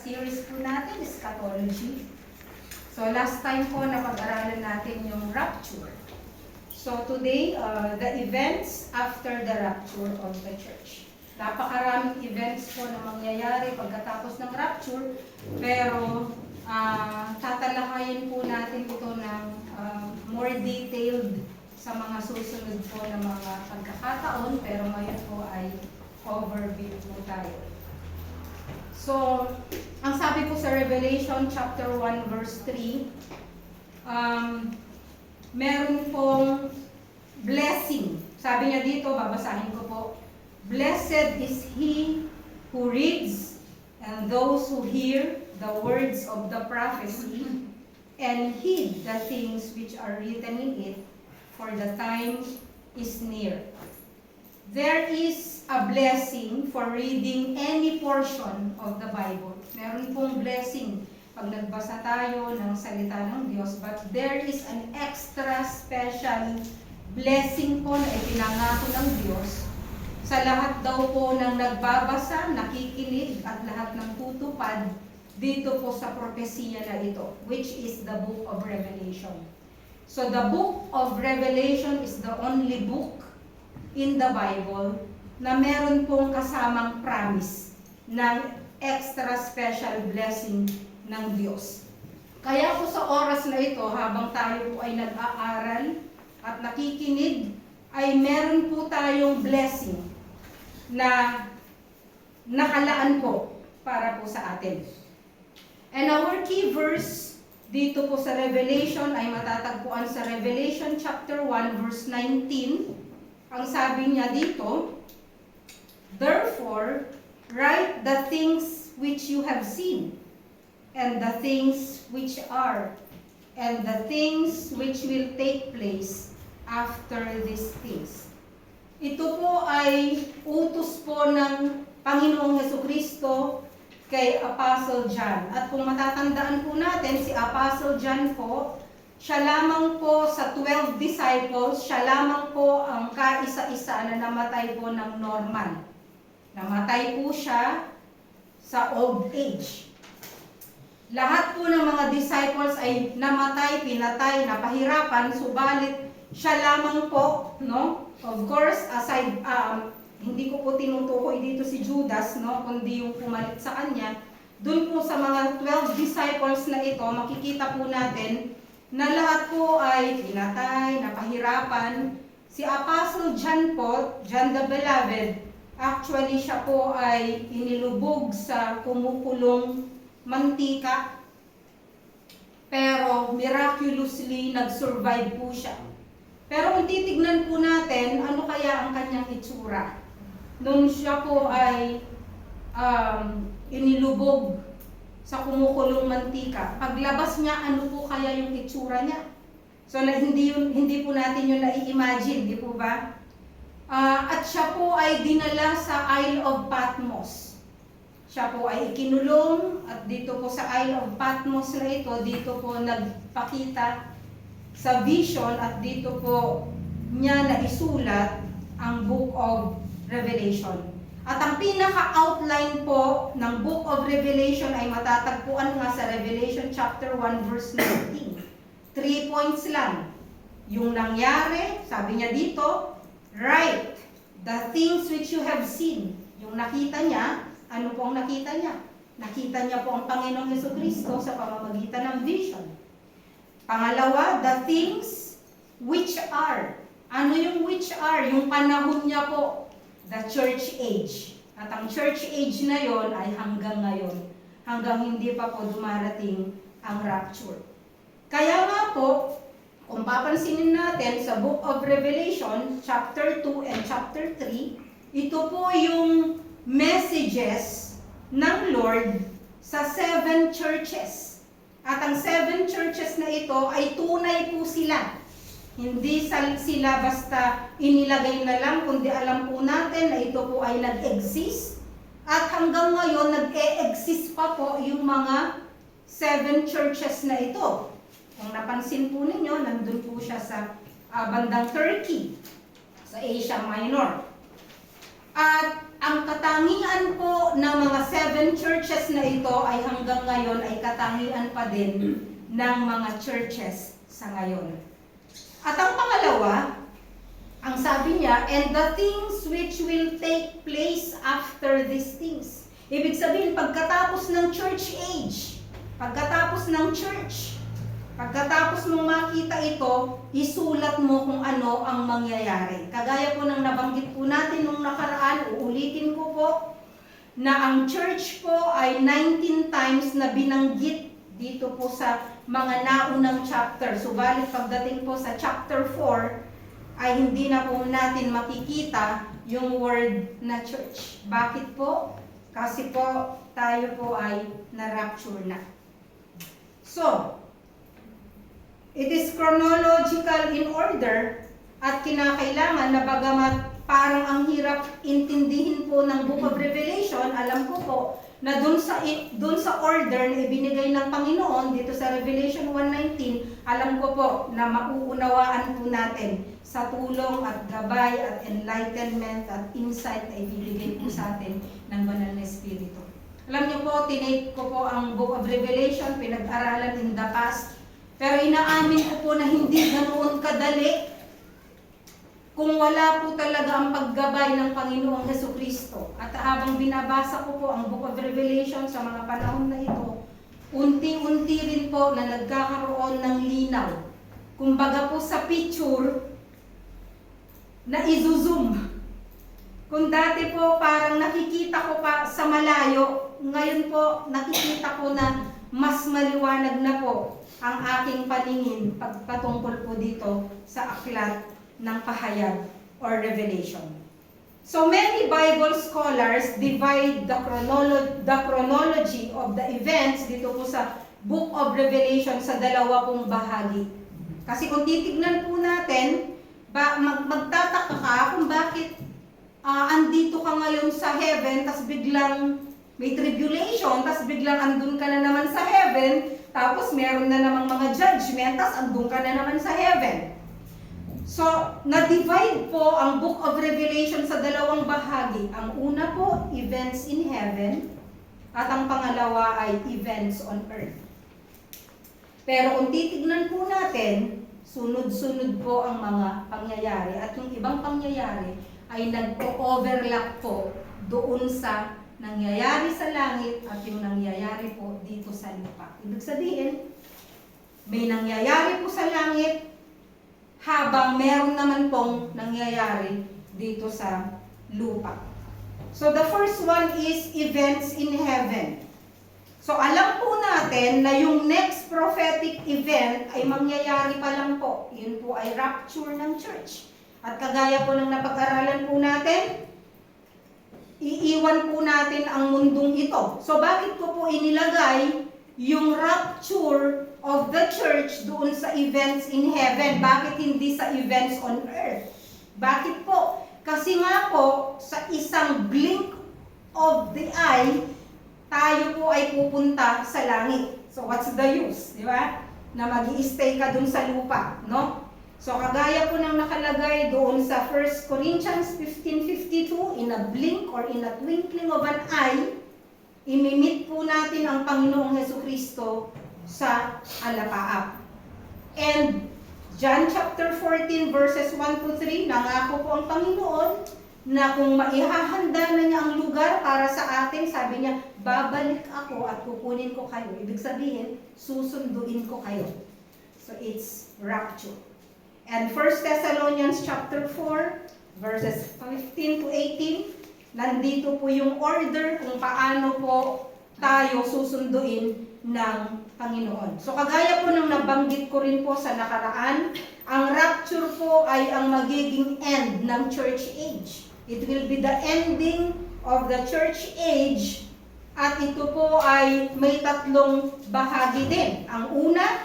series po natin, Eschatology. So last time po napag-aralan natin yung rapture. So today, the events after the rapture of the church. Napakaraming events po na mangyayari pagkatapos ng rapture, pero tatalakayin po natin ito ng more detailed sa mga susunod po na mga pagkakataon, pero ngayon po ay overview po tayo. So, ang sabi po sa Revelation chapter 1 verse 3, meron pong blessing. Sabi niya dito, babasahin ko po, "Blessed is he who reads and those who hear the words of the prophecy and heed the things which are written in it, for the time is near." There is a blessing for reading any portion of the Bible. Meron pong blessing pag nagbasa tayo ng salita ng Diyos, but there is an extra special blessing po na ipinangako ng Diyos sa lahat daw po ng nagbabasa, nakikinig, at lahat ng tutupad dito po sa propesiya na ito, which is the book of Revelation. So the book of Revelation is the only book in the Bible na meron pong kasamang promise ng extra special blessing ng Diyos. Kaya po sa oras na ito, habang tayo po ay nag-aaral at nakikinig, ay meron po tayong blessing na nakalaan po para po sa atin. And our key verse dito po sa Revelation ay matatagpuan sa Revelation chapter 1 verse 19. Ang sabi niya dito, "Therefore, write the things which you have seen, and the things which are, and the things which will take place after these things." Ito po ay utos po ng Panginoong Hesukristo kay Apostle John. At kung matatandaan po natin, si Apostle John po, siya lamang po sa 12 disciples, siya lamang po ang kaisa-isa na namatay po ng normal. Namatay po siya sa old age. Lahat po ng mga disciples ay namatay, pinatay, napahirapan, subalit siya lamang po, no? Of course, aside, hindi ko po tinutukoy dito si Judas, no? Kundi yung pumalit sa kanya. Doon po sa mga 12 disciples na ito, makikita po natin na lahat po ay pinatay, napahirapan. Si Apostle John po, John the Beloved, actually siya po ay inilubog sa kumukulong mantika. Pero miraculously nag-survive po siya. Pero kung titignan po natin, ano kaya ang kanyang itsura? Nung siya po ay inilubog sa kumukulong mantika, paglabas niya, ano po kaya yung itsura niya? So hindi po natin yun na-i-imagine, di po ba? At siya po ay dinala sa Isle of Patmos. Siya po ay ikinulong, at dito po sa Isle of Patmos na ito, dito po nagpakita sa vision, at dito po niya naisulat ang Book of Revelation. At ang pinaka-outline po ng Book of Revelation ay matatagpuan nga sa Revelation chapter 1 verse 19. 3 points lang. Yung nangyari, sabi niya dito, write the things which you have seen. Yung nakita niya, ano po ang nakita niya? Nakita niya po ang Panginoong Hesukristo sa pamamagitan ng vision. Pangalawa, the things which are. Ano yung which are? Yung panahon niya po, the church age. At ang church age na yon ay hanggang ngayon. Hanggang hindi pa po dumarating ang rapture. Kaya nga po, kung papansinin natin sa Book of Revelation, chapter 2 and chapter 3, ito po yung messages ng Lord sa 7 churches. At ang 7 churches na ito ay tunay po sila. Hindi sila basta inilagay na lang, kundi alam po natin na ito po ay nag-exist. At hanggang ngayon, nag-e-exist pa po yung mga 7 churches na ito. Kung napansin po ninyo, nandun po siya sa bandang Turkey, sa Asia Minor. At ang katangian po ng mga 7 churches na ito ay hanggang ngayon ay katangian pa din ng mga churches sa ngayon. At ang pangalawa, ang sabi niya, and the things which will take place after these things. Ibig sabihin, pagkatapos ng church age, pagkatapos ng church, pagkatapos mong makita ito, isulat mo kung ano ang mangyayari. Kagaya po ng nabanggit po natin nung nakaraan, uulitin ko po, na ang church po ay 19 times na binanggit dito po sa mga naunang chapter. Subalit pagdating po sa chapter 4, ay hindi na po natin makikita yung word na church. Bakit po? Kasi po tayo po ay na-rapture na. So, it is chronological in order at kinakailangan na bagamat parang ang hirap intindihin po ng Book of Revelation, alam ko po na dun sa order na ibinigay ng Panginoon dito sa Revelation 1:19, alam ko po na mauunawaan po natin sa tulong at gabay at enlightenment at insight na ibibigay po sa atin ng Banal na Espiritu. Alam niyo po, tinake ko po ang Book of Revelation, pinag-aralan in the past, pero inaamin ko po na hindi ganoon kadali kung wala po talaga ang paggabay ng Panginoong Hesukristo. At habang binabasa ko po ang Book of Revelation sa mga panahon na ito, unti-unti rin po na nagkakaroon ng linaw. Kumbaga po sa picture, na izo-zoom. Kung dati po parang nakikita ko pa sa malayo, ngayon po nakikita ko na mas maliwanag na po ang aking paningin pagpatungkol po dito sa aklat ng pahayag or revelation. So many Bible scholars divide the chronology of the events dito po sa Book of Revelation sa dalawa pong bahagi. Kasi kung titignan po natin, magtataka ka kung bakit andito ka ngayon sa heaven, tas biglang may tribulation, tas biglang andun ka na naman sa heaven, tapos meron na namang mga judgment, tas andun ka na naman sa heaven. So, na-divide po ang Book of Revelation sa dalawang bahagi. Ang una po, events in heaven, at ang pangalawa ay events on earth. Pero kung titignan po natin, sunod-sunod po ang mga pangyayari. At yung ibang pangyayari ay nag-overlap po doon sa nangyayari sa langit at yung nangyayari po dito sa lupa. Ibig sabihin, may nangyayari po sa langit, habang meron naman pong nangyayari dito sa lupa. So the first one is events in heaven. So alam po natin na yung next prophetic event ay mangyayari pa lang po. Yun po ay rapture ng church. At kagaya po ng napag-aralan po natin, iiwan po natin ang mundong ito. So bakit ko po inilagay yung rapture of the church doon sa events in heaven? Bakit hindi sa events on earth? Bakit po? Kasi nga po, sa isang blink of the eye, tayo po ay pupunta sa langit. So what's the use? Di ba? Na mag-i-stay ka doon sa lupa, no? So kagaya po ng nakalagay doon sa 1 Corinthians 15:52, in a blink or in a twinkling of an eye, imimit po natin ang Panginoong Hesukristo sa alapaap. And John chapter 14 verses 1 to 3, nangako po ang Panginoon na kung maihahanda na niya ang lugar para sa atin, sabi niya, babalik ako at kukunin ko kayo. Ibig sabihin, susunduin ko kayo. So it's rapture. And 1 Thessalonians chapter 4 verses 15 to 18, nandito po yung order kung paano po tayo susunduin ng Panginoon. So kagaya po ng nabanggit ko rin po sa nakaraan, ang rapture po ay ang magiging end ng church age. It will be the ending of the church age at ito po ay may tatlong bahagi din. Ang una,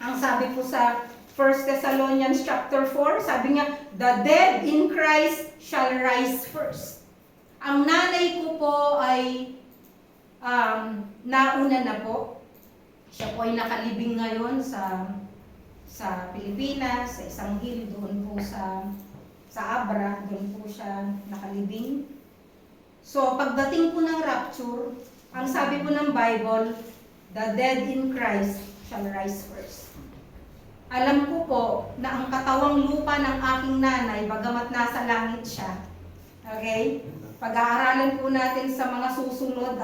ang sabi po sa 1 Thessalonians chapter 4, sabi niya, the dead in Christ shall rise first. Ang nanay ko po ay nauna na po. Siya po ay nakalibing ngayon sa Pilipinas, sa isang hill doon po sa Abra, doon po siya nakalibing. So, pagdating po ng rapture, ang sabi po ng Bible, the dead in Christ shall rise first. Alam ko po na ang katawang lupa ng aking nanay, bagamat nasa langit siya, okay? Pag-aaralan po natin sa mga susunod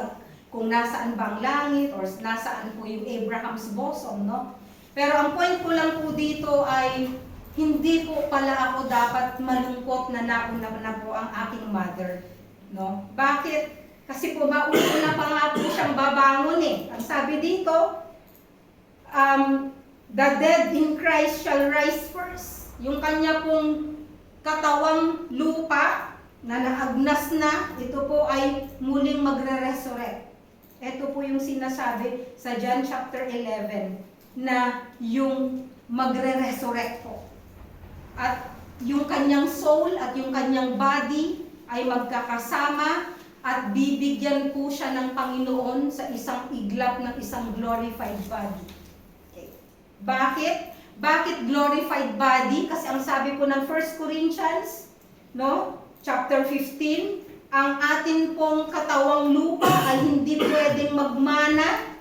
kung nasaan bang langit or nasaan po yung Abraham's bosom, no? Pero ang point ko lang po dito ay hindi po pala ako dapat malungkot na nauna na po ang aking mother, no? Bakit? Kasi po mauna pa nga po siyang babangon eh. Ang sabi dito, the dead in Christ shall rise first. Yung kanya pong katawang lupa na naagnas na, ito po ay muling magre-resurrect. Ito po yung sinasabi sa John chapter 11 na yung magre-resurrect po. At yung kanyang soul at yung kanyang body ay magkakasama at bibigyan po siya ng Panginoon sa isang iglap ng isang glorified body. Okay. Bakit? Bakit glorified body? Kasi ang sabi po ng 1 Corinthians, no, chapter 15, ang atin pong katawang lupa ay hindi pwedeng magmana,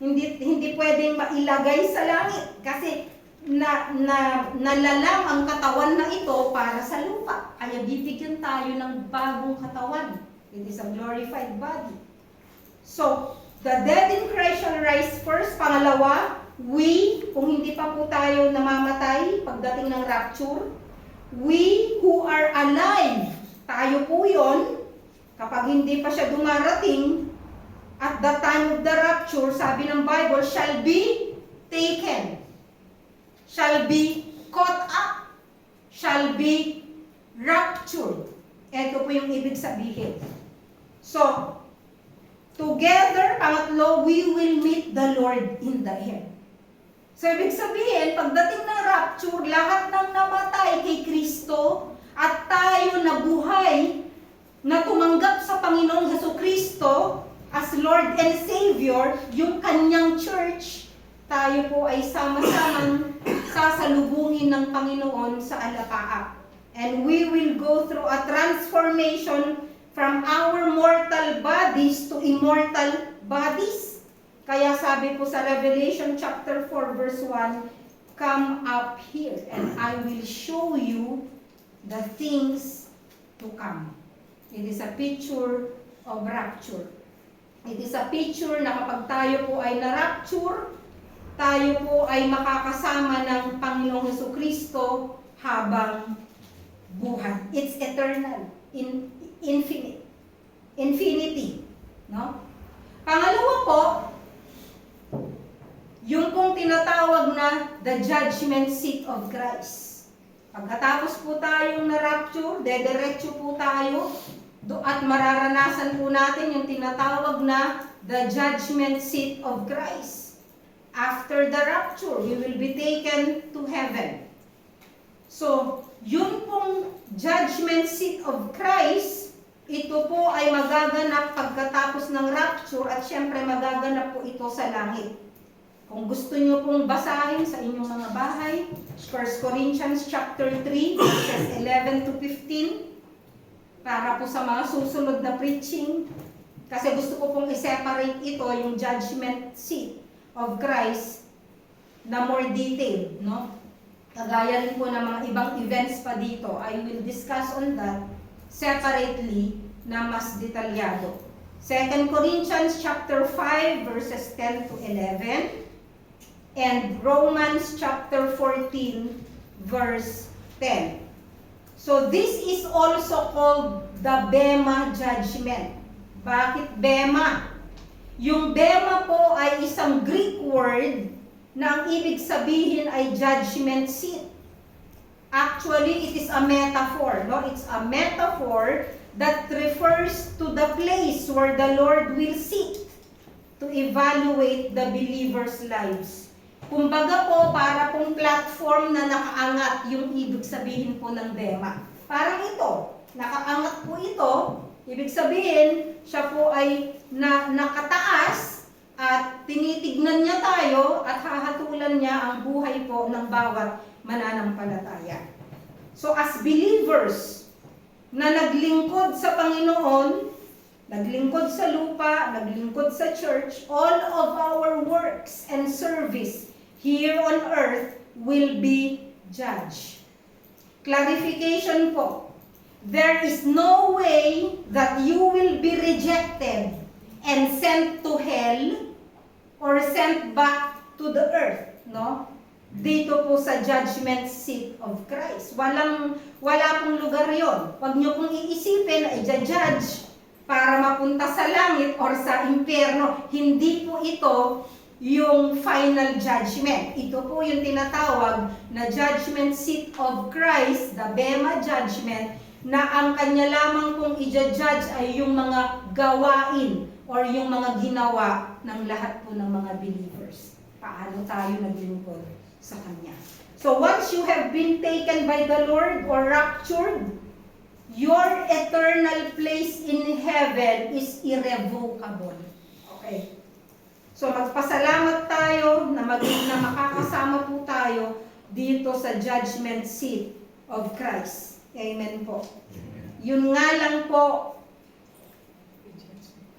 hindi pwedeng mailagay sa langit kasi nalalang ang katawan na ito para sa lupa. Kaya bibigyan tayo ng bagong katawan. It is a glorified body. So, the dead in Christ shall rise first. Pangalawa, we, kung hindi pa po tayo namamatay pagdating ng rapture, we who are alive, tayo po yun, kapag hindi pa siya dumarating, at the time of the rapture, sabi ng Bible, shall be taken, shall be caught up, shall be raptured. Ito po yung ibig sabihin. So, together, pangatlo, we will meet the Lord in the air. So, ibig sabihin, pagdating ng rapture, lahat ng namatay kay Kristo at tayo na buhay na tumanggap sa Panginoong Jesucristo as Lord and Savior, yung kanyang church, tayo po ay sama-samang sasalubungin ng Panginoon sa alapaap. And we will go through a transformation from our mortal bodies to immortal bodies. Kaya sabi po sa Revelation chapter 4 verse 1, come up here and I will show you the things to come. It is a picture of rapture. It is a picture na kapag tayo po ay na-rapture, tayo po ay makakasama ng Panginoong Jesucristo habang buhay. It's eternal, infinity, no? Pangalawa po, yung pong tinatawag na the judgment seat of Christ. Pagkatapos po tayong na-rapture, dediretso po tayo at mararanasan po natin yung tinatawag na the judgment seat of Christ. After the rapture, we will be taken to heaven. So, yun pong judgment seat of Christ, ito po ay magaganap pagkatapos ng rapture at syempre magaganap po ito sa langit. Kung gusto nyo pong basahin sa inyong mga bahay, 1 Corinthians chapter 3, verses 11 to 15, para po sa mga susunod na preaching, kasi gusto ko pong i-separate ito, yung judgment seat of Christ, na more detailed, no? Kagaya rin po ng mga ibang events pa dito, I will discuss on that separately na mas detalyado. 2 Corinthians chapter 5 verses 10 to 11 and Romans chapter 14 verse 10. So this is also called the Bema judgment. Bakit Bema? Yung Bema po ay isang Greek word na ang ibig sabihin ay judgment seat. Actually, it is a metaphor, no? It's a metaphor that refers to the place where the Lord will sit to evaluate the believers' lives. Kumbaga po, para pong platform na nakaangat yung ibig sabihin po ng Bema. Parang ito, nakaangat po ito, ibig sabihin, siya po ay nakataas at tinitignan niya tayo at hahatulan niya ang buhay po ng bawat mananampalataya. So as believers na naglingkod sa Panginoon, naglingkod sa lupa, naglingkod sa church, all of our works and service here on earth will be judged. Clarification po. There is no way that you will be rejected and sent to hell or sent back to the earth, no? Dito po sa judgment seat of Christ. Wala pong lugar yon. Huwag niyo pong iisipin na i-judge para mapunta sa langit or sa impyerno. Hindi po ito yung final judgment. Ito po yung tinatawag na judgment seat of Christ, the Bema judgment, na ang kanya lamang pong i-judge ay yung mga gawain or yung mga ginawa ng lahat po ng mga believers. Paano tayo naglingkod sa kanya. So once you have been taken by the Lord or raptured, your eternal place in heaven is irrevocable. Okay. So magpasalamat tayo na makakasama po tayo dito sa judgment seat of Christ. Amen po. Yun nga lang po.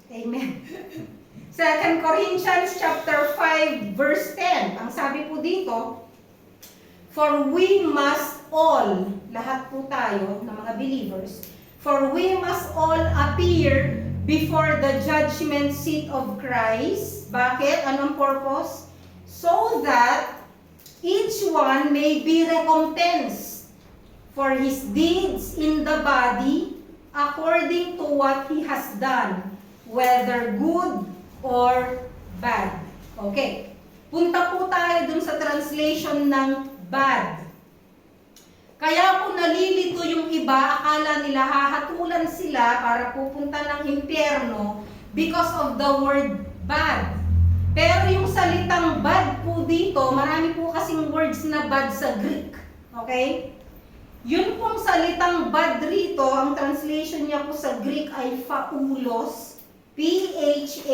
Amen. 2 Corinthians chapter 5 verse 10. Ang sabi po dito, for we must all, lahat po tayo na mga believers, for we must all appear before the judgment seat of Christ. Bakit? Anong purpose? So that each one may be recompensed for his deeds in the body according to what he has done, whether good or bad. Okay. Punta po tayo dun sa translation ng bad. Kaya po nalilito yung iba, akala nila hahatulan sila para pupunta ng impyerno because of the word bad. Pero yung salitang bad po dito, marami po kasing words na bad sa Greek. Okay? Yun pong salitang bad rito, ang translation niya po sa Greek ay phaulos, P-H-A-U-L-O-S,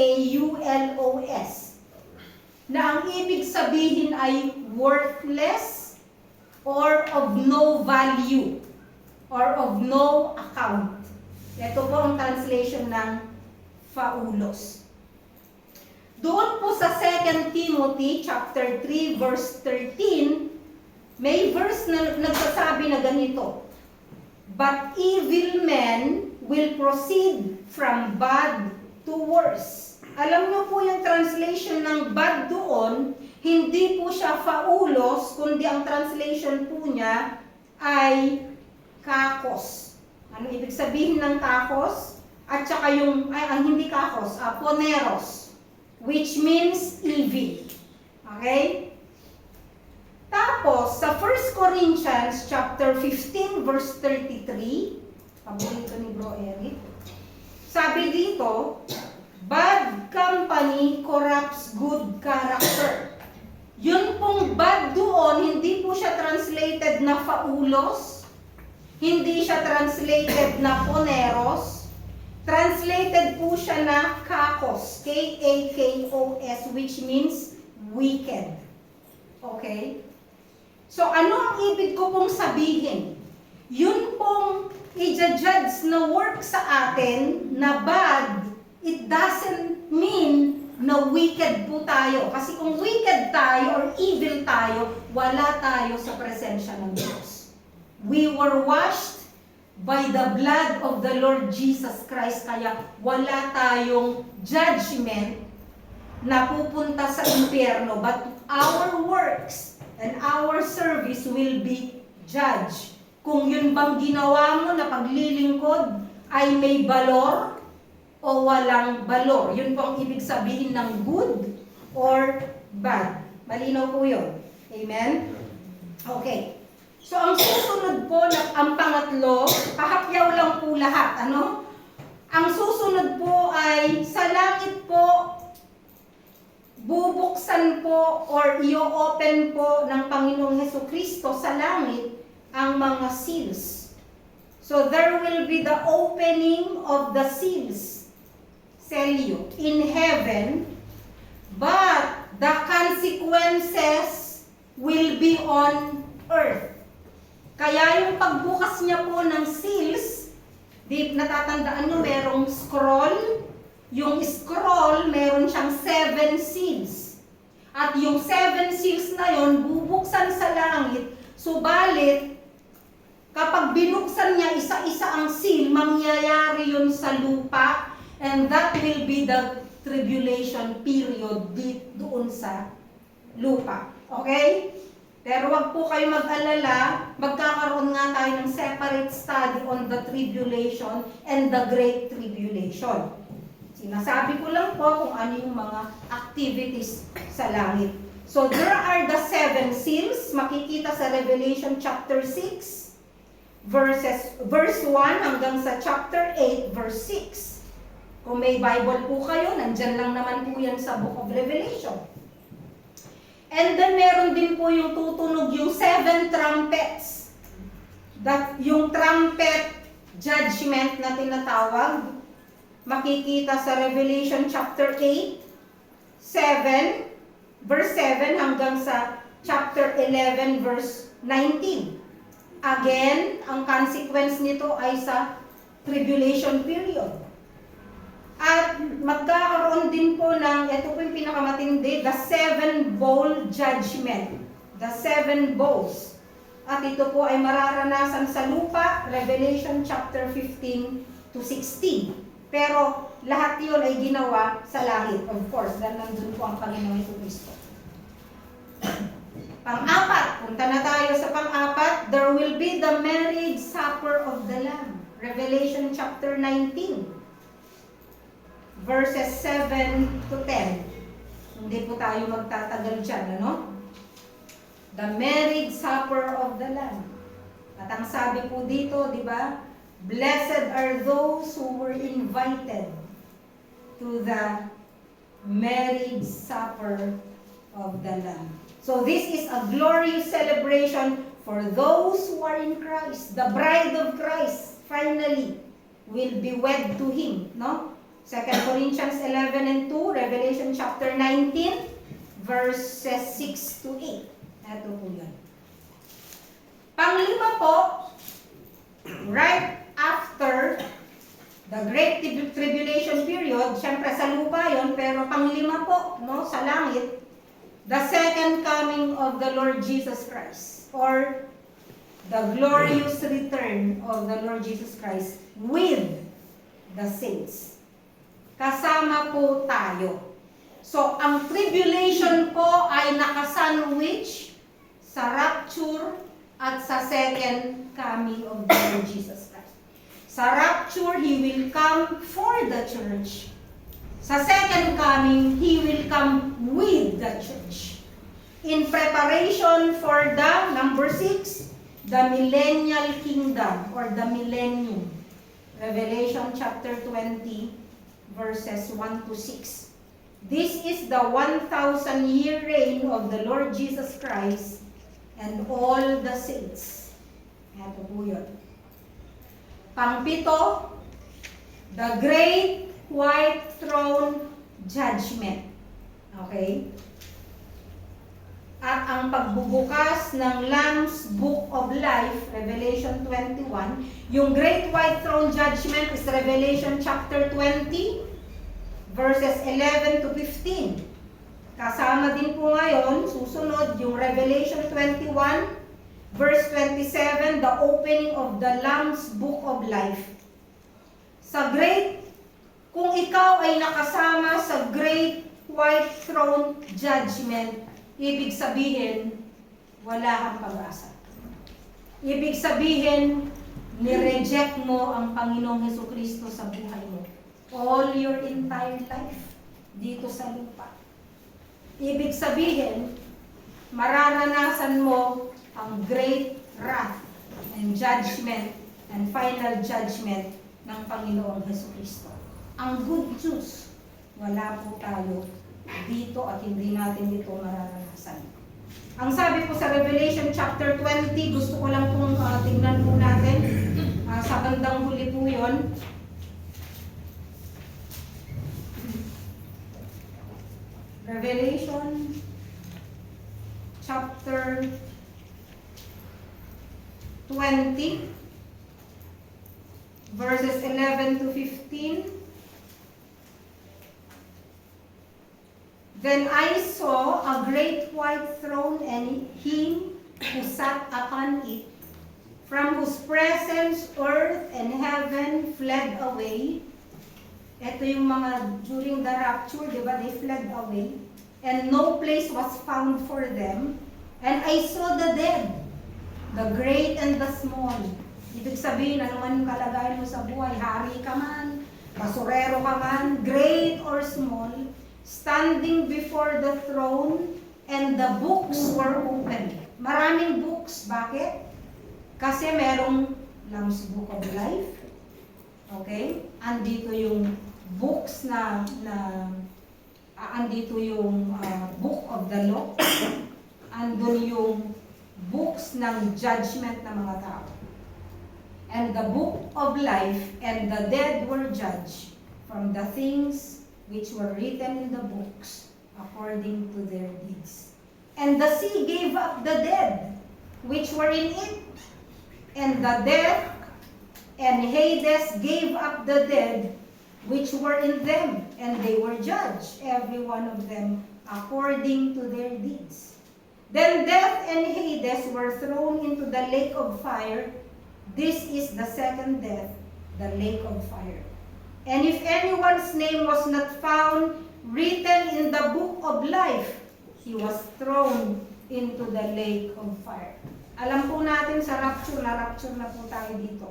na ang ibig sabihin ay worthless or of no value or of no account. Ito po ang translation ng phaulos. Doon po sa 2 Timothy chapter 3 verse 13, may verse na nagsasabi na ganito, but evil men will proceed from bad to worse. Alam niyo po yung translation ng bad doon, hindi po siya phaulos, kundi ang translation po niya ay kakos. Ano ibig sabihin ng kakos? At saka yung, ang hindi kakos, poneros, which means evil. Okay? Tapos, sa 1 Corinthians chapter 15 verse 33, paborito ni Bro Eric, sabi dito, bad company corrupts good character. Yun pong bad doon, hindi po siya translated na phaulos, hindi siya translated na poneros, translated po siya na kakos, K-A-K-O-S, which means wicked. Okay? So, ano ang ibig ko pong sabihin? Yun pong i-judge na work sa atin na bad, it doesn't mean na wicked po tayo. Kasi kung wicked tayo or evil tayo, wala tayo sa presensya ng Diyos. We were washed by the blood of the Lord Jesus Christ, kaya wala tayong judgment na pupunta sa impyerno, but our works and our service will be judged. Kung yun bang ginawa mo na paglilingkod ay may balor o walang balor. Yun po ang ibig sabihin ng good or bad. Malinaw po yun. Amen? Okay. So ang susunod po, ang pangatlo, kahapyaw lang po lahat. Ano? Ang susunod po ay sa langit po, bubuksan po or i-open po ng Panginoong Hesukristo sa langit ang mga seals. So there will be the opening of the seals, selyo, in heaven, but the consequences will be on earth. Kaya yung pagbukas niya po ng seals, Di natatandaan nyo, merong scroll. Yung scroll, meron siyang 7 seals. At yung 7 seals na yon bubuksan sa langit. Subalit, kapag binuksan niya isa-isa ang seal, mangyayari yun sa lupa. And that will be the tribulation period doon sa lupa. Okay? Pero wag po kayo mag-alala, magkakaroon nga tayo ng separate study on the tribulation and the great tribulation. Sinasabi ko lang po kung ano yung mga activities sa langit. So there are the 7 seals, makikita sa Revelation chapter 6, verse 1 hanggang sa chapter 8, verse 6. Kung may Bible po kayo, nandyan lang naman po yan sa Book of Revelation. And then meron din po yung tutunog yung 7 trumpets. Yung trumpet judgment na tinatawag, makikita sa Revelation chapter 8, 7, verse 7 hanggang sa chapter 11, verse 19. Again, ang consequence nito ay sa tribulation period. At magkakaroon din po ng, ito po yung pinakamatindi, the 7-bowl judgment. The 7 bowls. At ito po ay mararanasan sa lupa, Revelation chapter 15 to 16. Pero lahat yun ay ginawa sa langit, of course, dahil nandun po ang Panginoong Kristo. Pang-apat, punta na tayo sa pang-apat, there will be the marriage supper of the Lamb. Revelation chapter 19. Verses 7 to 10. Hindi po tayo magtatagal dyan, ano? The marriage supper of the Lamb. At ang sabi po dito, di ba? Blessed are those who were invited to the marriage supper of the Lamb. So this is a glorious celebration for those who are in Christ. The bride of Christ, finally, will be wed to Him, no? 2 Corinthians 11 and 2, Revelation chapter 19, verses 6 to 8. Ito po yun. Panglima po, right after the Great Tribulation period, syempre sa lupa yun, pero panglima po, no, sa langit, the second coming of the Lord Jesus Christ, or the glorious return of the Lord Jesus Christ with the saints. Kasama po tayo. So, ang tribulation po ay nakasandwich sa rapture at sa second coming of the Lord Jesus Christ. Sa rapture, He will come for the church. Sa second coming, He will come with the church. In preparation for the, number 6, the millennial kingdom or the millennium. Revelation chapter 20, verses 1 to 6. This is the 1,000-year reign of the Lord Jesus Christ and all the saints. Ito po yun. Pang-pito, the great white throne judgment. Okay? At ang pagbubukas ng Lamb's Book of Life, Revelation 21, yung Great White Throne Judgment is Revelation chapter 20, verses 11 to 15. Kasama din po ngayon, susunod, yung Revelation 21, verse 27, the opening of the Lamb's Book of Life. Sa kung ikaw ay nakasama sa Great White Throne Judgment, ibig sabihin, wala kang pag-asa. Ibig sabihin, nireject mo ang Panginoong Hesukristo sa buhay mo. All your entire life, dito sa lupa. Ibig sabihin, mararanasan mo ang great wrath and judgment and final judgment ng Panginoong Hesukristo. Ang good news, wala po tayo dito at hindi natin dito mararanasan. Ang sabi po sa Revelation chapter 20, gusto ko lang pong tingnan po natin. Sa bandang huli po yun. Revelation chapter 20, verses 11 to 15. Then I saw a great white throne and him who sat upon it, from whose presence earth and heaven fled away. Ito yung mga during the rapture, di ba? They fled away. And no place was found for them. And I saw the dead, the great and the small. Ibig sabihin, ano man yung kalagayan mo sa buhay, hari ka man, basurero ka man, great or small, standing before the throne, and the books were opened. Maraming books. Bakit? Kasi merong Lamb's Book of Life. Okay? Andito yung books andito yung Book of the Law. Andun yung books ng judgment ng mga tao. And the book of life, and the dead were judged from the things which were written in the books according to their deeds. And the sea gave up the dead which were in it, and the death and Hades gave up the dead which were in them, and they were judged, every one of them, according to their deeds. Then death and Hades were thrown into the lake of fire. This is the second death, the lake of fire. And if anyone's name was not found written in the book of life, he was thrown into the lake of fire. Alam po natin sa rapture na po tayo dito.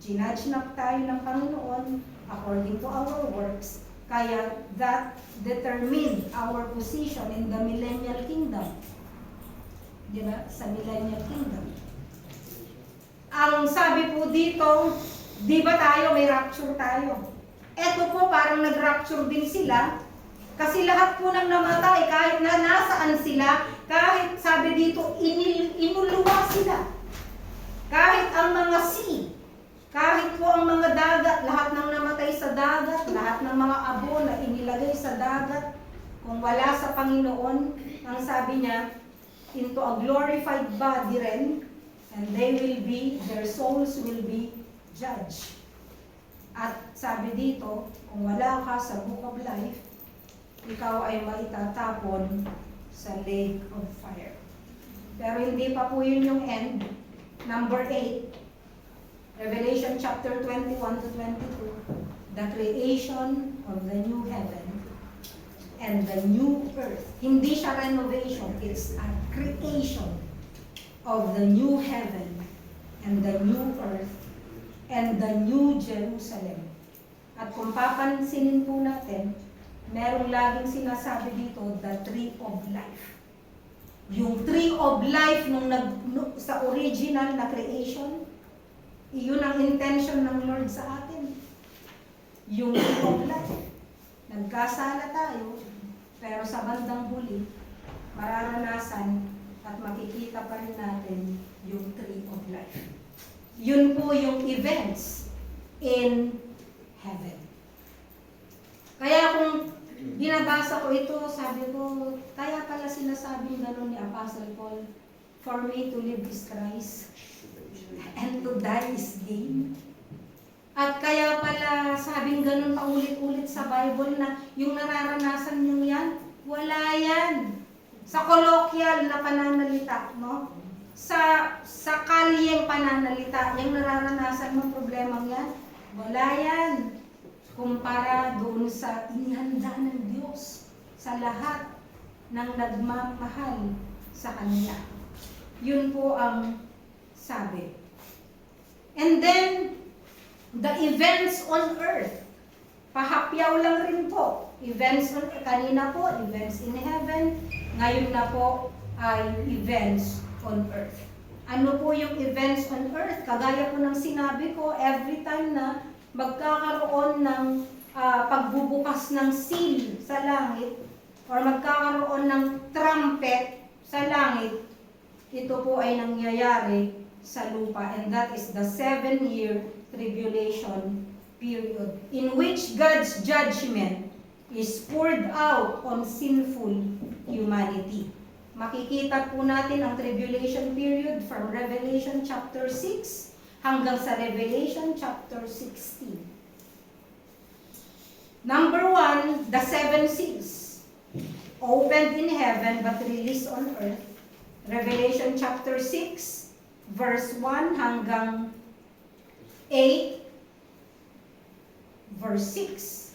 Ginudge na tayo ng Panginoon according to our works. Kaya that determined our position in the millennial kingdom. Diba? Sa millennial kingdom. Ang sabi po dito, di ba tayo, may rapture tayo. Eto po, parang nag-rapture din sila. Kasi lahat po ng namatay, kahit na nasaan sila, kahit sabi dito, inuluwa sila. Kahit ang mga sea, kahit po ang mga dagat, lahat ng namatay sa dagat, lahat ng mga abo na inilagay sa dagat, kung wala sa Panginoon, ang sabi niya, into a glorified body rin, and their souls will be judged. At sabi dito, kung wala ka sa Book of Life, ikaw ay maitatapon sa lake of fire. Pero hindi pa po yun yung end. Number 8, Revelation chapter 21 to 22, the creation of the new heaven and the new earth. Hindi siya renovation, it's a creation of the new heaven and the new earth and the new Jerusalem. At kung papansinin po natin, merong laging sinasabi dito, the tree of life. Yung tree of life sa original na creation, iyon ang intention ng Lord sa atin. Yung tree of life. Nagkasala tayo, pero sa bandang huli, mararanasan at makikita pa rin natin yung tree of life. Yun po yung events in heaven. Kaya kung binabasa ko ito, sabi ko, kaya pala sinasabing gano'n ni Apostle Paul, for me to live is Christ, and to die is gain. At kaya pala sabing gano'n paulit-ulit sa Bible na yung nararanasan nyo yan, wala yan. Sa colloquial na pananalita, no? Sa kalyeng pananalita, yung nararanasan mong problemang yan, wala yan. Kumpara doon sa inihanda ng Diyos sa lahat ng nagmamahal sa Kanya. Yun po ang sabi. And then, the events on earth. Pahapyaw lang rin po. Events on, kanina po, events in heaven. Ngayon na po ay events on earth. Ano po yung events on earth? Kagaya po ng sinabi ko, every time na magkakaroon ng pagbubukas ng seal sa langit or magkakaroon ng trumpet sa langit, ito po ay nangyayari sa lupa, and that is the 7-year tribulation period in which God's judgment is poured out on sinful humanity. Makikita po natin ang tribulation period from Revelation chapter 6 hanggang sa Revelation chapter 16. Number 1, the seven seals. Opened in heaven but released on earth. Revelation chapter 6, verse 1 hanggang 8, verse 6.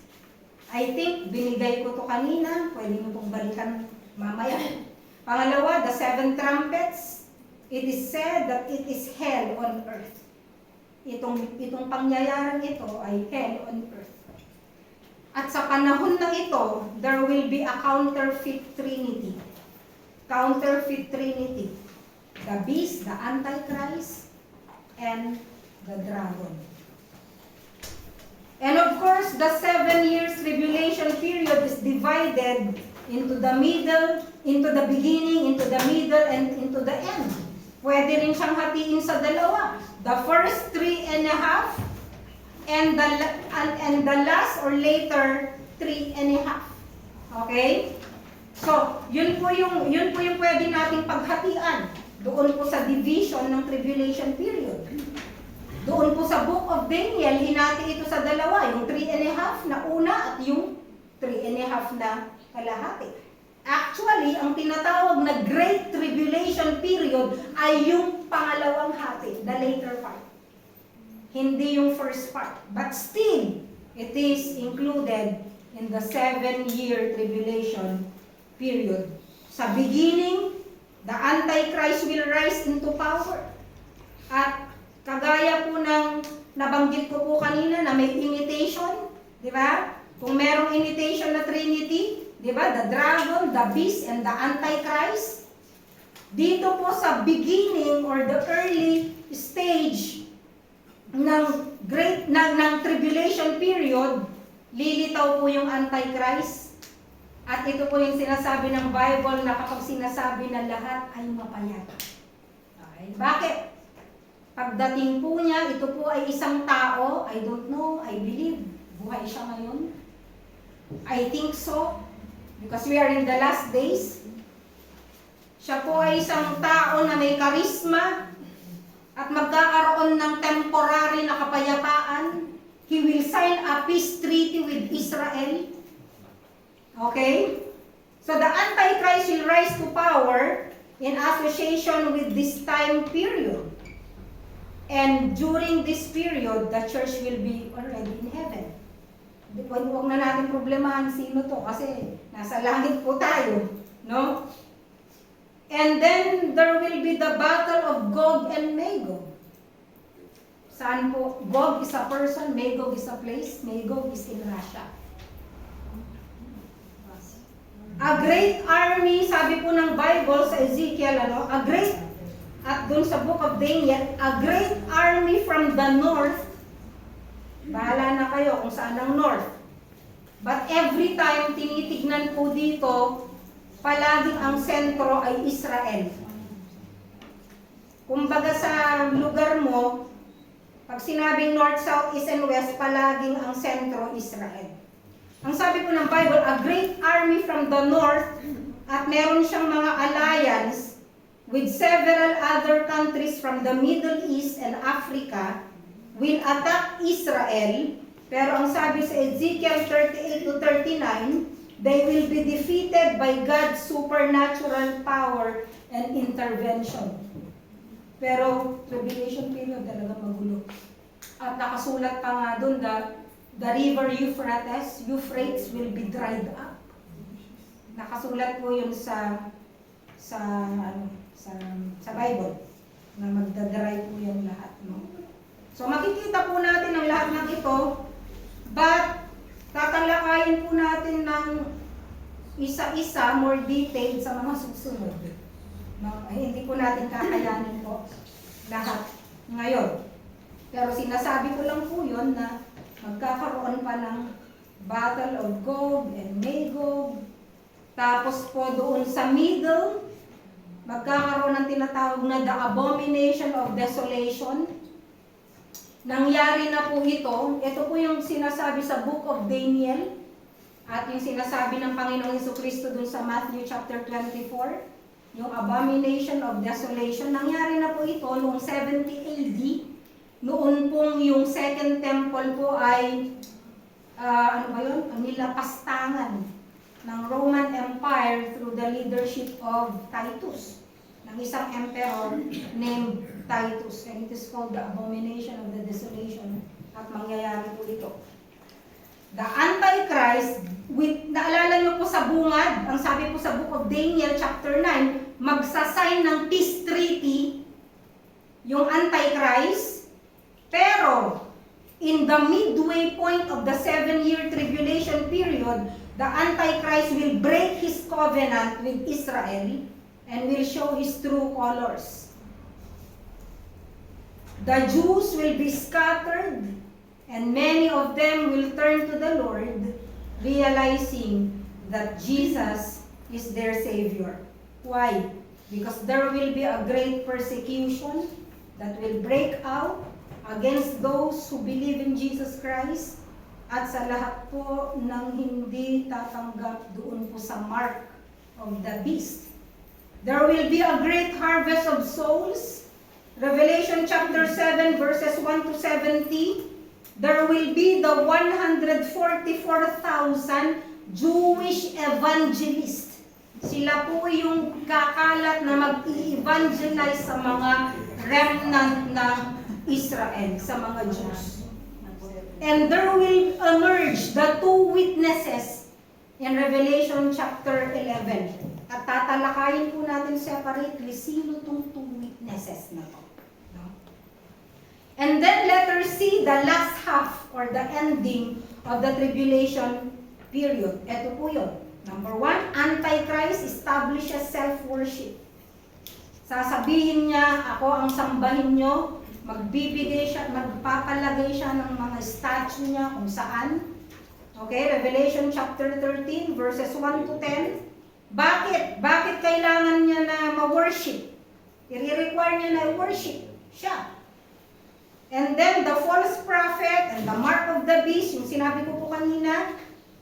I think binigay ko to kanina, pwede mo itong balikan mamaya. Pangalawa, the seven trumpets. It is said that it is hell on earth. Itong pangyayaring ito ay hell on earth. At sa panahon na ito, there will be a counterfeit trinity. Counterfeit trinity. The beast, the antichrist, and the dragon. And of course, the 7 years tribulation period is divided into the middle, into the beginning, into the middle, and into the end. Pwede rin siyang hatiin sa dalawa. The first 3.5 and the last or later 3.5. Okay? So, yun po yung pwede nating paghatian doon po sa division ng tribulation period. Doon po sa Book of Daniel, hinati ito sa dalawa, yung 3.5 na una at yung 3.5 na kalahati. Actually, ang tinatawag na Great Tribulation Period ay yung pangalawang hati, the later part. Hindi yung first part. But still, it is included in the 7-year tribulation period. Sa beginning, the Antichrist will rise into power. At kagaya po ng nabanggit ko po kanina na may imitation, di ba? Kung merong imitation na Trinity, di ba? The dragon, the beast, and the Antichrist. Dito po sa beginning or the early stage ng tribulation period, lilitaw po yung Antichrist. At ito po yung sinasabi ng Bible na kapag sinasabi na lahat ay mapayat. Okay. Bakit? Pagdating po niya, ito po ay isang tao, I don't know, I believe, buhay siya ngayon. I think so, because we are in the last days. Siya po ay isang tao na may karisma at magkakaroon ng temporary na kapayapaan. He will sign a peace treaty with Israel. Okay? So the Antichrist will rise to power in association with this time period. And during this period, the church will be already in heaven. Huwag na natin problemahan sino to kasi nasa langit po tayo. No? And then there will be the battle of Gog and Magog. Saan po? Gog is a person, Magog is a place, Magog is in Russia. A great army, sabi po ng Bible sa Ezekiel, at dun sa Book of Daniel, a great army from the north. Bahala na kayo kung saan ang north. But every time tinitignan po dito, palaging ang sentro ay Israel. Kumbaga sa lugar mo, pag sinabing north, south, east, and west, palaging ang sentro Israel. Ang sabi po ng Bible, a great army from the north, at meron siyang mga alliance with several other countries from the Middle East and Africa, will attack Israel. Pero ang sabi sa Ezekiel 38 to 39, they will be defeated by God's supernatural power and intervention. Pero tribulation period talaga magulo. At nakasulat pa nga doon, the river Euphrates will be dried up. Nakasulat po yun sa Bible na magdadry po yung lahat. No? So makikita po natin ang lahat ng ito, but tatalakayin po natin ng isa-isa, more detailed sa mga susunod. No? Ay, hindi po natin kakayanin po lahat ngayon. Pero sinasabi ko lang po yun na magkakaroon pa ng Battle of Gog and Magog. Tapos po doon sa middle, magkakaroon ng tinatawag na the abomination of desolation. Nangyari na po ito. Ito po yung sinasabi sa Book of Daniel at yung sinasabi ng Panginoong Jesucristo dun sa Matthew chapter 24, yung abomination of desolation. Nangyari na po ito noong 70 AD noon pong yung Second Temple po ay ano ba yun? Nilapastangan ng Roman Empire through the leadership of Titus, ng isang emperor named Titus, and it is called the Abomination of the Desolation. At mangyayari po ito. The Antichrist, naalala nyo po sa bungad, ang sabi po sa Book of Daniel chapter 9, magsasign ng peace treaty yung Antichrist, pero in the midway point of the 7-year tribulation period, the Antichrist will break his covenant with Israel and will show his true colors. The Jews will be scattered, and many of them will turn to the Lord, realizing that Jesus is their Savior. Why? Because there will be a great persecution that will break out against those who believe in Jesus Christ at sa lahat po ng hindi tatanggap doon po sa mark of the beast. There will be a great harvest of souls. Revelation chapter 7 verses 1 to 70. There will be the 144,000 Jewish evangelists. Sila po yung kakalat na mag-i-evangelize sa mga remnant ng Israel, sa mga Jews. And there will emerge the two witnesses in Revelation chapter 11. At tatalakayin po natin separately sino tong two witnesses na to. And then letter C, the last half or the ending of the tribulation period. Ito po yun. Number 1, Antichrist establishes self-worship. Sasabihin niya, ako ang sambahin nyo, magbibigay siya, magpapalagay siya ng mga statue niya kung saan. Okay, Revelation chapter 13 verses 1 to 10. Bakit? Bakit kailangan niya na ma-worship? I-require niya na worship siya. And then the false prophet and the mark of the beast, yung sinabi ko po kanina,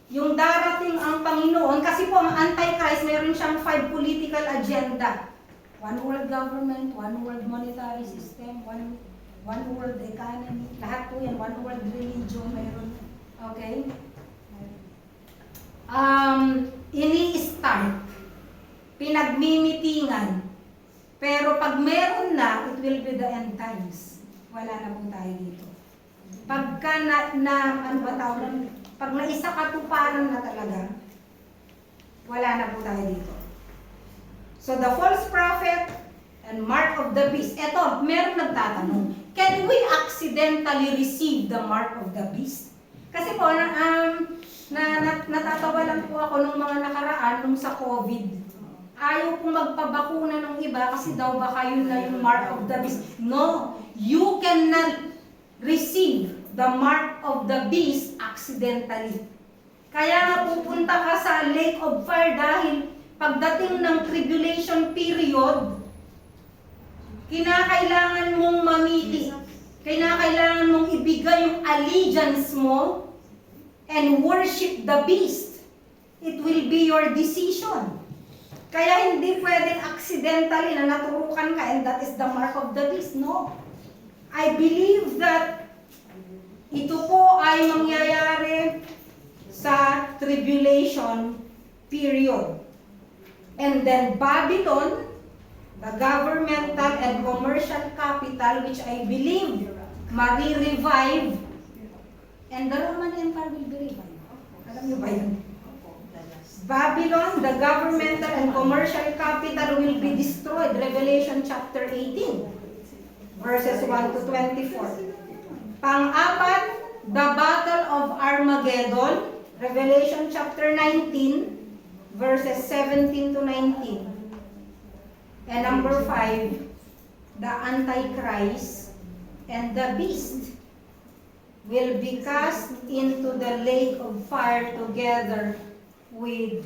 yung darating ang Panginoon, kasi po ang Antichrist, meron siyang 5 political agenda. One world government, one world monetary system, one world economy, lahat po yan, one world religion, meron. Okay? Ini-start, pinagmimitingan, pero pag meron na, it will be the end times. Wala na po tayo dito. Pagka ano ba tawag, pag naisa katuparan na talaga, wala na po tayo dito. So the false prophet and mark of the beast. Eto, meron nagtatanong, can we accidentally receive the mark of the beast? Kasi po, natatawa lang po ako nung mga nakaraan nung sa COVID. Ayaw pong magpabakuna ng iba kasi daw baka yun na yung mark of the beast. No, you cannot receive the mark of the beast accidentally. Kaya nga pupunta ka sa lake of fire dahil pagdating ng tribulation period, kinakailangan mong mamili. Kinakailangan mong ibigay yung allegiance mo and worship the beast. It will be your decision. Kaya hindi pwedeng accidentally na naturukan ka and that is the mark of the beast. No. I believe that ito po ay mangyayari sa tribulation period. And then Babylon, the governmental and commercial capital, which I believe mari-revive, and the Roman Empire will be revived. Alam niyo ba yun? Babylon, the governmental and commercial capital will be destroyed. Revelation chapter 18, verses 1 to 24. Pang-apat, the battle of Armageddon. Revelation chapter 19, verses 17 to 19. And number 5, the Antichrist and the beast will be cast into the lake of fire together with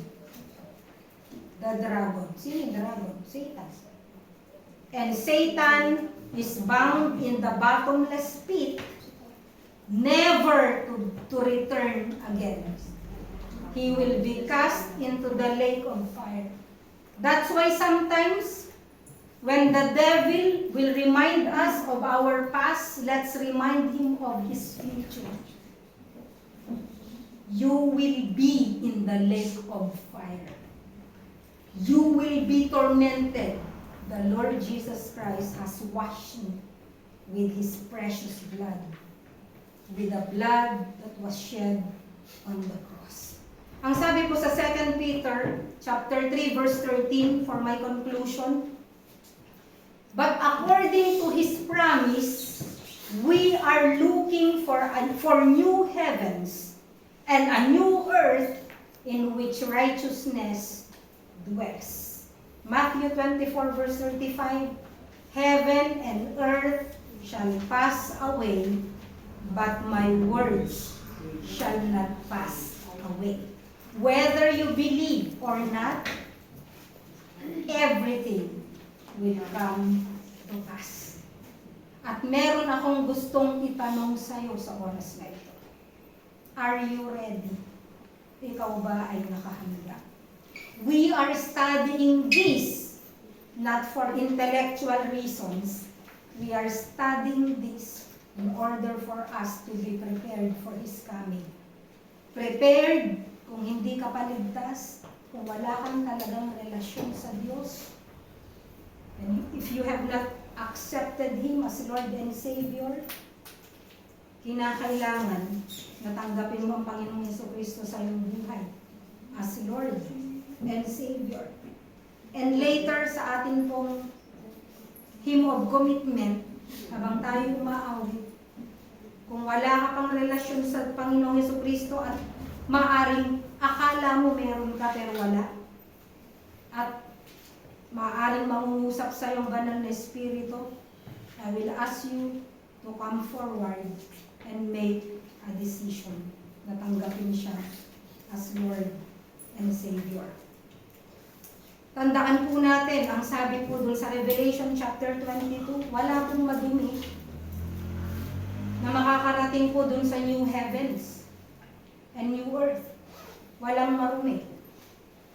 the dragon. Sino yung dragon? Satan. And Satan is bound in the bottomless pit, never to return again. He will be cast into the lake of fire. That's why sometimes When the devil will remind us of our past, let's remind him of his future. You will be in the lake of fire. You will be tormented. The Lord Jesus Christ has washed me with his precious blood, with the blood that was shed on the cross. Ang sabi po sa 2 Peter chapter 3 verse 13 for my conclusion, but according to his promise, we are looking for new heavens and a new earth in which righteousness dwells. Matthew 24 verse 35, heaven and earth shall pass away, but my words shall not pass away. Whether you believe or not, everything will come to pass. At meron akong gustong itanong sa iyo sa oras na ito. Are you ready? Ikaw ba ay nakahanda? We are studying this not for intellectual reasons. We are studying this in order for us to be prepared for His coming. Prepared kung hindi ka paligtas, kung wala kang talagang relasyon sa Diyos. And if you have not accepted Him as Lord and Savior, kinakailangan na tanggapin mo ang Panginoong Jesucristo sa iyong buhay as Lord and Savior. And later sa atin pong hymn of commitment, habang tayo umaawit, kung wala ka pang relasyon sa Panginoong Jesucristo at maaring akala mo meron ka pero wala, at maaring mangungusap sa iyong banal na espiritu, I will ask you to come forward and make a decision na tanggapin siya as Lord and Savior. Tandaan po natin, ang sabi po dun sa Revelation chapter 22, wala pong madumi na makakarating po dun sa new heavens and new earth. Walang marumi.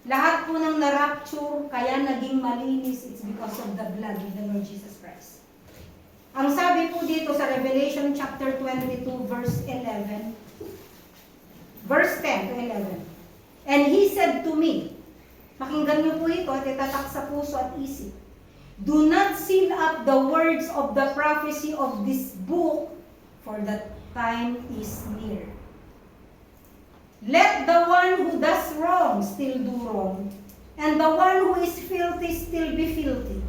Lahat po ng na-rapture, kaya naging malinis, it's because of the blood of the Lord Jesus Christ. Ang sabi po dito sa Revelation chapter 22, verse 11, verse 10 to 11, and He said to me, pakinggan niyo po ito at itatak sa puso at isip, do not seal up the words of the prophecy of this book, for the time is near. Let the one who does wrong still do wrong, and the one who is filthy still be filthy.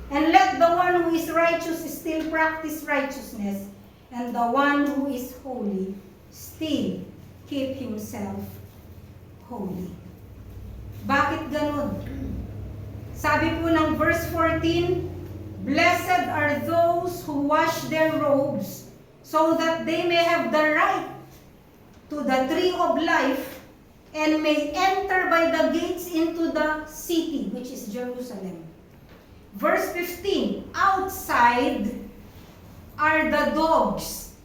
And let the one who is righteous still practice righteousness, and the one who is holy still keep himself holy. Bakit ganun? Sabi po ng verse 14, blessed are those who wash their robes, so that they may have the right to the tree of life, and may enter by the gates into the city, which is Jerusalem. Verse 15, outside are the dogs.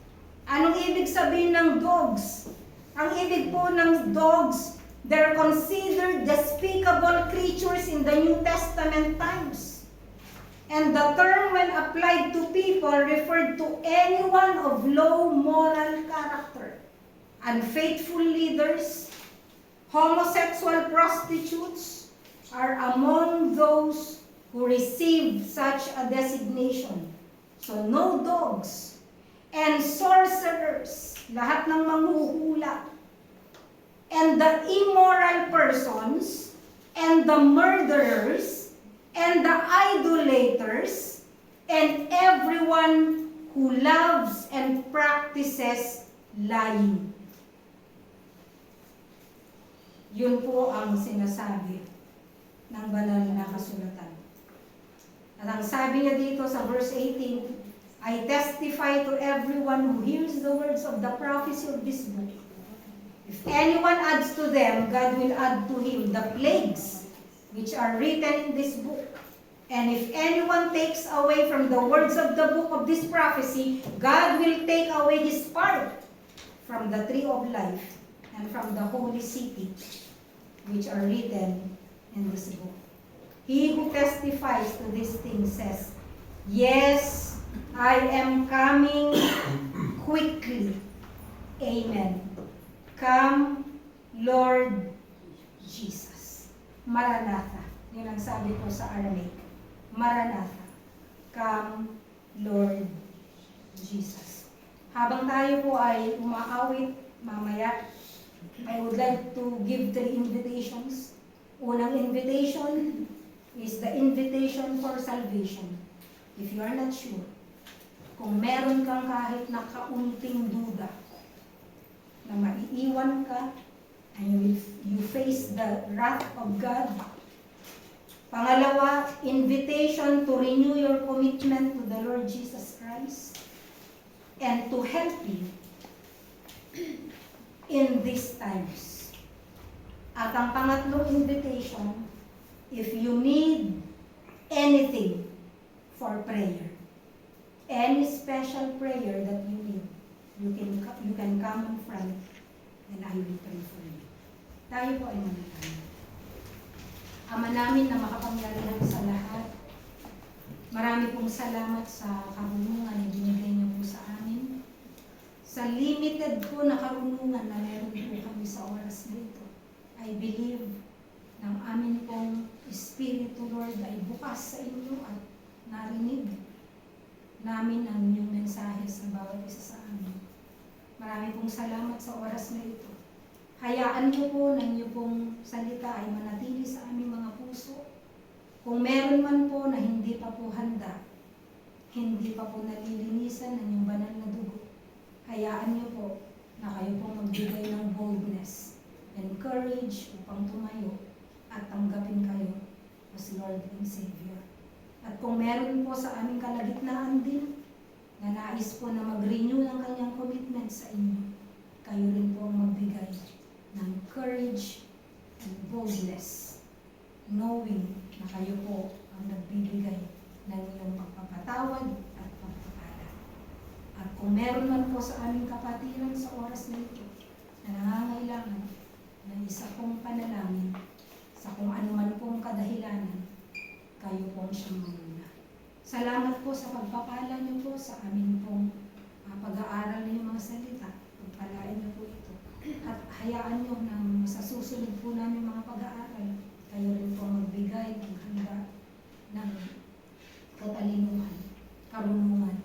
Anong ibig sabihin ng dogs? Ang ibig po ng dogs, they're considered despicable creatures in the New Testament times. And the term when applied to people referred to anyone of low moral character. Unfaithful leaders, homosexual prostitutes are among those who receive such a designation. So no dogs. And sorcerers, lahat ng manghuhula, and the immoral persons, and the murderers, and the idolaters, and everyone who loves and practices lying. Yun po ang sinasabi ng banal na kasulatan. At ang sabi niya dito sa verse 18, I testify to everyone who hears the words of the prophecy of this book. If anyone adds to them, God will add to him the plagues which are written in this book. And if anyone takes away from the words of the book of this prophecy, God will take away his part from the tree of life and from the holy city, which are written in this book. He who testifies to these things says, yes, I am coming quickly. Amen. Come, Lord Jesus. Maranatha. Yun ang sabi ko sa Aramaic. Maranatha. Come, Lord Jesus. Habang tayo po ay umaawit mamaya, I would like to give 3 invitations. Unang invitation is the invitation for salvation. If you are not sure, kung meron kang kahit na kaunting duda na maiiwan ka and you face the wrath of God. Pangalawa, invitation to renew your commitment to the Lord Jesus Christ and to help you in these times. At ang pangatlong invitation, if you need anything for prayer, any special prayer that you need, you can come in front and I will pray for you. Tayo po ay manalangin. Ama namin na makapangyarihan sa lahat, marami pong salamat sa karunungan na binigay niyo po sa amin. Sa limited po na karunungan na meron po kami sa oras dito, I believe ng amin pong Espiritu, Lord, ay bukas sa inyo at narinig namin ang inyong mensahe sa bawat isa sa amin. Marami pong salamat sa oras na ito. Hayaan niyo po na inyo pong salita ay manatili sa aming mga puso. Kung meron man po na hindi pa po handa, hindi pa po nalilinisan ng inyong banal na dugo, hayaan niyo po na kayo po magbigay ng boldness and courage upang tumayo at tanggapin kayo as Lord and Savior. At kung meron po sa aming kalagitnaan din na nais po na mag-renew ng kanyang commitment sa inyo, kayo rin po ang magbigay ng courage and boldness, knowing na kayo po ang nagbibigay ng iyong pagpapatawad at pagpapala. At kung meron man po sa aming kapatiran sa oras na ito na nangangailangan ng isa pong panalangin sa kung ano man pong kadahilanan, kayo pong siyang muna. Salamat po sa pagpapala niyo po sa amin pong pag-aaral ng mga salita. Pagpalain niyo po ito. At hayaan niyo na sa susunod po namin mga pag-aaral, kayo rin po magbigay ng handa ng katalinuhan, karunungan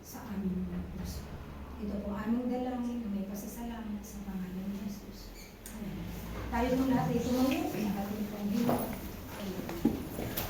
sa aming mga puso. Ito po aming dalangin na may pasasalamat sa pangalan ni Jesus. Amen. Tayo po lahat ay tumayo, natin po ang